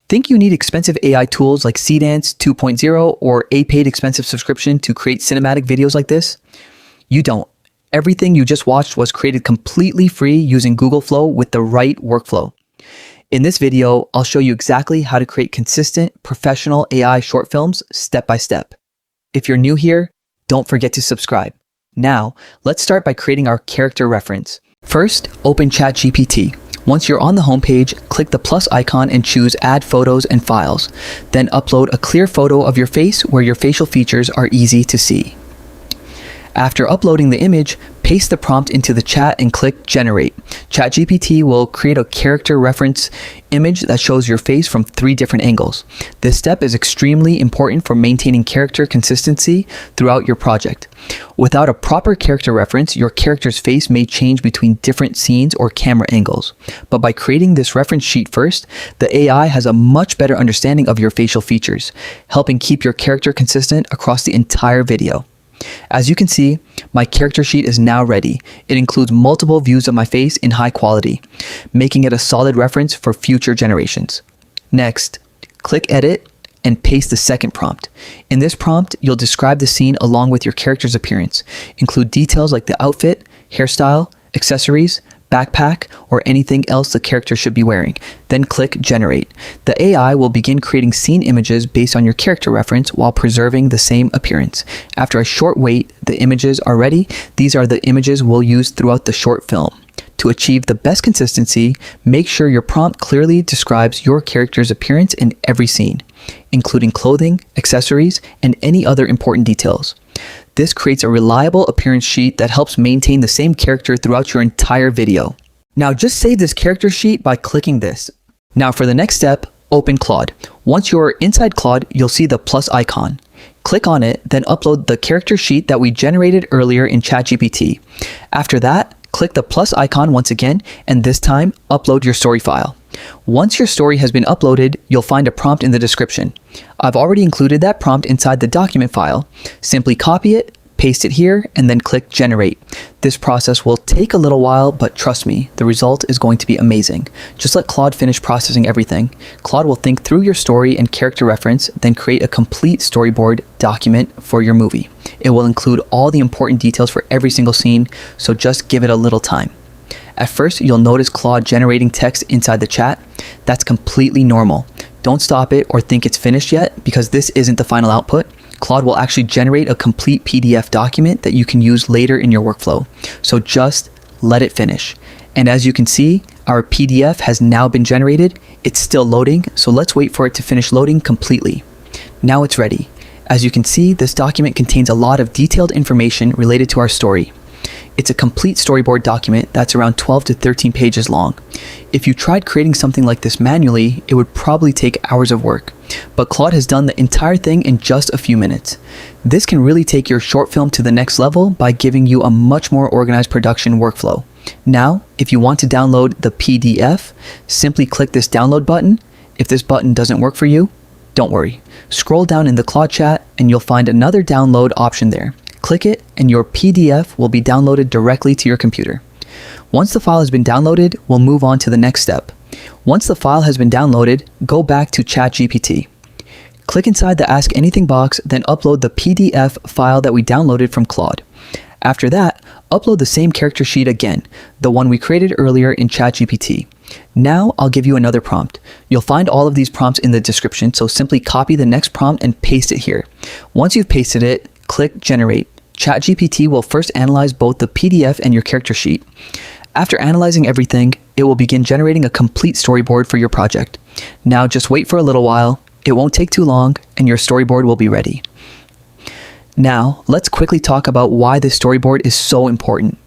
Think you need expensive AI tools like Seedance 2.0 or a paid expensive subscription to create cinematic videos like this? You don't. Everything you just watched was created completely free using Google Flow with the right workflow. In this video, I'll show you exactly how to create consistent, professional AI short films step by step. If you're new here, don't forget to subscribe. Now, let's start by creating our character reference. First, open ChatGPT. Once you're on the homepage, click the plus icon and choose Add Photos and Files. Then upload a clear photo of your face where your facial features are easy to see. After uploading the image, paste the prompt into the chat and click Generate. ChatGPT will create a character reference image that shows your face from 3 different angles. This step is extremely important for maintaining character consistency throughout your project. Without a proper character reference, your character's face may change between different scenes or camera angles. But by creating this reference sheet first, the AI has a much better understanding of your facial features, helping keep your character consistent across the entire video. As you can see, my character sheet is now ready. It includes multiple views of my face in high quality, making it a solid reference for future generations. Next, click Edit and paste the second prompt. In this prompt, you'll describe the scene along with your character's appearance. Include details like the outfit, hairstyle, accessories, backpack, or anything else the character should be wearing. Then click Generate. The AI will begin creating scene images based on your character reference while preserving the same appearance. After a short wait, the images are ready. These are the images we'll use throughout the short film. To achieve the best consistency, make sure your prompt clearly describes your character's appearance in every scene, including clothing, accessories, and any other important details. This creates a reliable appearance sheet that helps maintain the same character throughout your entire video. Now just save this character sheet by clicking this. Now for the next step, open Claude. Once you're inside Claude, you'll see the plus icon. Click on it, then upload the character sheet that we generated earlier in ChatGPT. After that, click the plus icon once again, and this time, upload your story file. Once your story has been uploaded, you'll find a prompt in the description. I've already included that prompt inside the document file. Simply copy it, paste it here, and then click Generate. This process will take a little while, but trust me, the result is going to be amazing. Just let Claude finish processing everything. Claude will think through your story and character reference, then create a complete storyboard document for your movie. It will include all the important details for every single scene, so just give it a little time. At first, you'll notice Claude generating text inside the chat. That's completely normal. Don't stop it or think it's finished yet, because this isn't the final output. Claude will actually generate a complete PDF document that you can use later in your workflow. So just let it finish. And as you can see, our PDF has now been generated. It's still loading, so let's wait for it to finish loading completely. Now it's ready. As you can see, this document contains a lot of detailed information related to our story. It's a complete storyboard document that's around 12 to 13 pages long. If you tried creating something like this manually, it would probably take hours of work. But Claude has done the entire thing in just a few minutes. This can really take your short film to the next level by giving you a much more organized production workflow. Now, if you want to download the PDF, simply click this download button. If this button doesn't work for you, don't worry. Scroll down in the Claude chat and you'll find another download option there. Click it and your PDF will be downloaded directly to your computer. Once the file has been downloaded, we'll move on to the next step. Once the file has been downloaded, go back to ChatGPT. Click inside the Ask Anything box, then upload the PDF file that we downloaded from Claude. After that, upload the same character sheet again, the one we created earlier in ChatGPT. Now I'll give you another prompt. You'll find all of these prompts in the description, so simply copy the next prompt and paste it here. Once you've pasted it, click Generate. ChatGPT will first analyze both the PDF and your character sheet. After analyzing everything, it will begin generating a complete storyboard for your project. Now just wait for a little while. It won't take too long, and your storyboard will be ready. Now, let's quickly talk about why this storyboard is so important.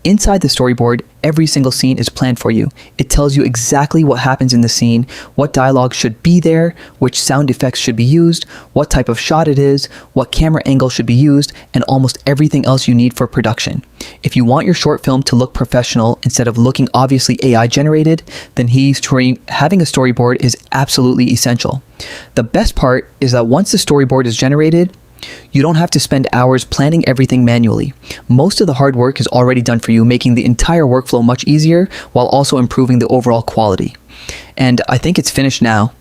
Inside the storyboard, every single scene is planned for you. It tells you exactly what happens in the scene, what dialogue should be there, which sound effects should be used, what type of shot it is, what camera angle should be used, and almost everything else you need for production. If you want your short film to look professional instead of looking obviously AI generated, then having a storyboard is absolutely essential. The best part is that once the storyboard is generated, You don't have to spend hours planning everything manually. Most of the hard work is already done for you, making the entire workflow much easier while also improving the overall quality. And I think it's finished now.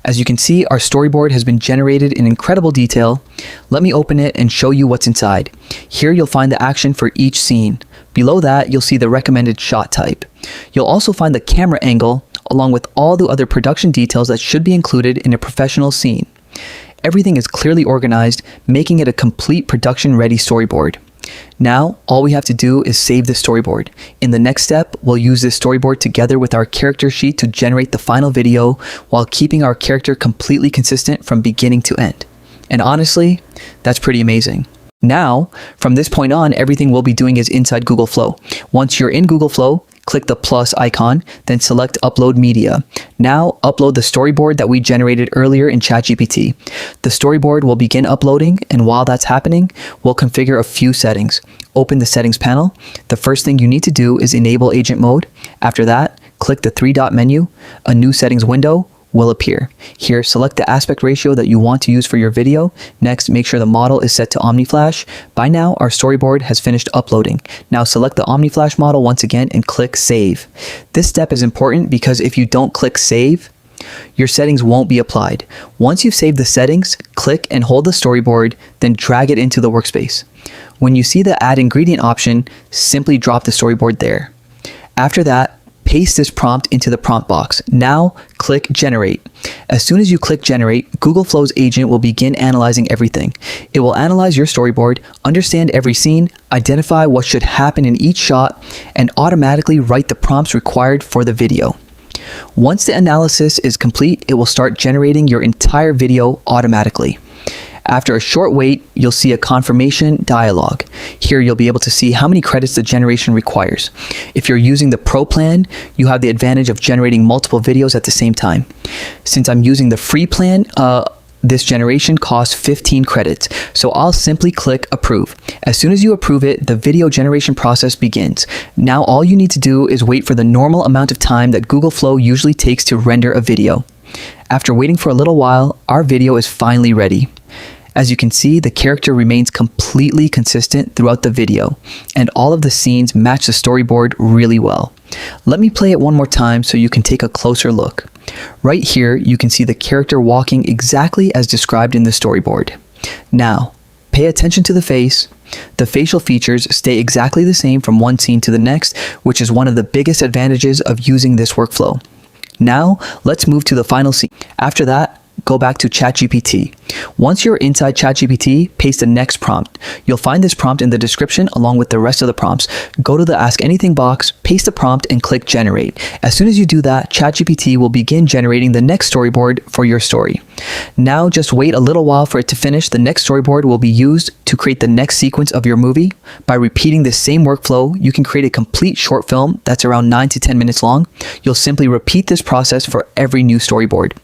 As you can see, our storyboard has been generated in incredible detail. Let me open it and show you what's inside. Here you'll find the action for each scene. Below that, you'll see the recommended shot type. You'll also find the camera angle, along with all the other production details that should be included in a professional scene. Everything is clearly organized, making it a complete production-ready storyboard. Now, all we have to do is save the storyboard. In the next step, we'll use this storyboard together with our character sheet to generate the final video while keeping our character completely consistent from beginning to end. And honestly, that's pretty amazing. Now, from this point on, everything we'll be doing is inside Google Flow. Once you're in Google Flow, click the plus icon, then select Upload Media. Now, upload the storyboard that we generated earlier in ChatGPT. The storyboard will begin uploading, and while that's happening, we'll configure a few settings. Open the settings panel. The first thing you need to do is enable agent mode. After that, click the three-dot menu. A new settings window will appear. Here, select the aspect ratio that you want to use for your video. Next, make sure the model is set to OmniFlash. By now, our storyboard has finished uploading. Now select the OmniFlash model once again and click Save. This step is important because if you don't click Save, your settings won't be applied. Once you've saved the settings, click and hold the storyboard, then drag it into the workspace. When you see the Add Ingredient option, simply drop the storyboard there. After that, paste this prompt into the prompt box. Now, click Generate. As soon as you click Generate, Google Flow's agent will begin analyzing everything. It will analyze your storyboard, understand every scene, identify what should happen in each shot, and automatically write the prompts required for the video. Once the analysis is complete, it will start generating your entire video automatically. After a short wait, you'll see a confirmation dialog. Here you'll be able to see how many credits the generation requires. If you're using the Pro plan, you have the advantage of generating multiple videos at the same time. Since I'm using the free plan, this generation costs 15 credits, so I'll simply click Approve. As soon as you approve it, the video generation process begins. Now all you need to do is wait for the normal amount of time that Google Flow usually takes to render a video. After waiting for a little while, our video is finally ready. As you can see, the character remains completely consistent throughout the video, and all of the scenes match the storyboard really well. Let me play it one more time so you can take a closer look. Right here, you can see the character walking exactly as described in the storyboard. Now, pay attention to the face. The facial features stay exactly the same from one scene to the next, which is one of the biggest advantages of using this workflow. Now, let's move to the final scene. After that, go back to ChatGPT. Once you're inside ChatGPT, paste the next prompt. You'll find this prompt in the description along with the rest of the prompts. Go to the Ask Anything box, paste the prompt, and click Generate. As soon as you do that, ChatGPT will begin generating the next storyboard for your story. Now just wait a little while for it to finish. The next storyboard will be used to create the next sequence of your movie. By repeating the same workflow, you can create a complete short film that's around 9 to 10 minutes long. You'll simply repeat this process for every new storyboard.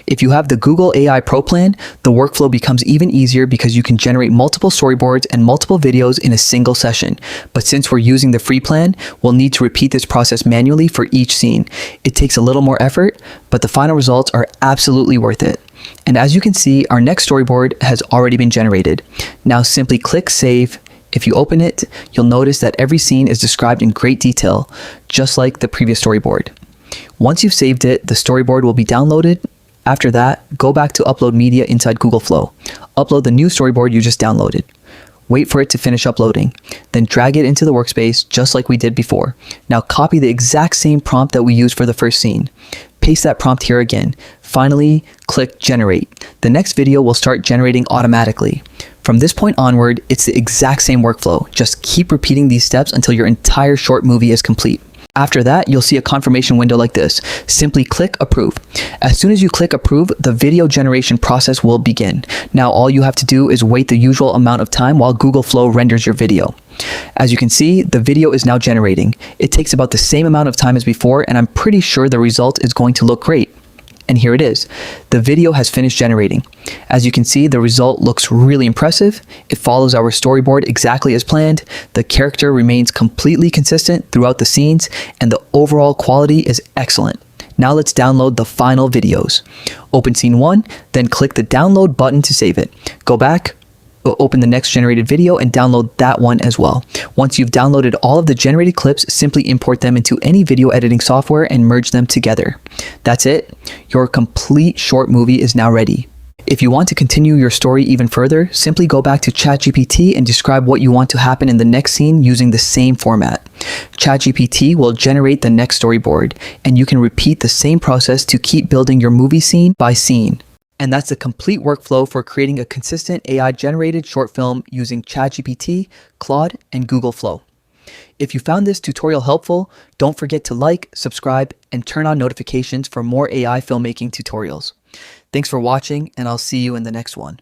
If you have the Google AI Pro plan, the workflow becomes even easier because you can generate multiple storyboards and multiple videos in a single session. But since we're using the free plan, we'll need to repeat this process manually for each scene. It takes a little more effort, but the final results are absolutely worth it. And as you can see, our next storyboard has already been generated. Now simply click Save. If you open it, you'll notice that every scene is described in great detail, just like the previous storyboard. Once you've saved it, the storyboard will be downloaded. After that, go back to Upload Media inside Google Flow. Upload the new storyboard you just downloaded. Wait for it to finish uploading. Then drag it into the workspace just like we did before. Now copy the exact same prompt that we used for the first scene. Paste that prompt here again. Finally, click Generate. The next video will start generating automatically. From this point onward, it's the exact same workflow. Just keep repeating these steps until your entire short movie is complete. After that, you'll see a confirmation window like this. Simply click Approve. As soon as you click Approve, the video generation process will begin. Now all you have to do is wait the usual amount of time while Google Flow renders your video. As you can see, the video is now generating. It takes about the same amount of time as before, and I'm pretty sure the result is going to look great. And here it is. The video has finished generating. As you can see, the result looks really impressive. It follows our storyboard exactly as planned. The character remains completely consistent throughout the scenes, and the overall quality is excellent. Now let's download the final videos. Open scene 1, then click the download button to save it. Go back, open the next generated video and download that one as well. Once you've downloaded all of the generated clips, simply import them into any video editing software and merge them together. That's it. Your complete short movie is now ready. If you want to continue your story even further, simply go back to ChatGPT and describe what you want to happen in the next scene using the same format. ChatGPT will generate the next storyboard, and you can repeat the same process to keep building your movie scene by scene. And that's the complete workflow for creating a consistent AI-generated short film using ChatGPT, Claude, and Google Flow. If you found this tutorial helpful, don't forget to like, subscribe, and turn on notifications for more AI filmmaking tutorials. Thanks for watching, and I'll see you in the next one.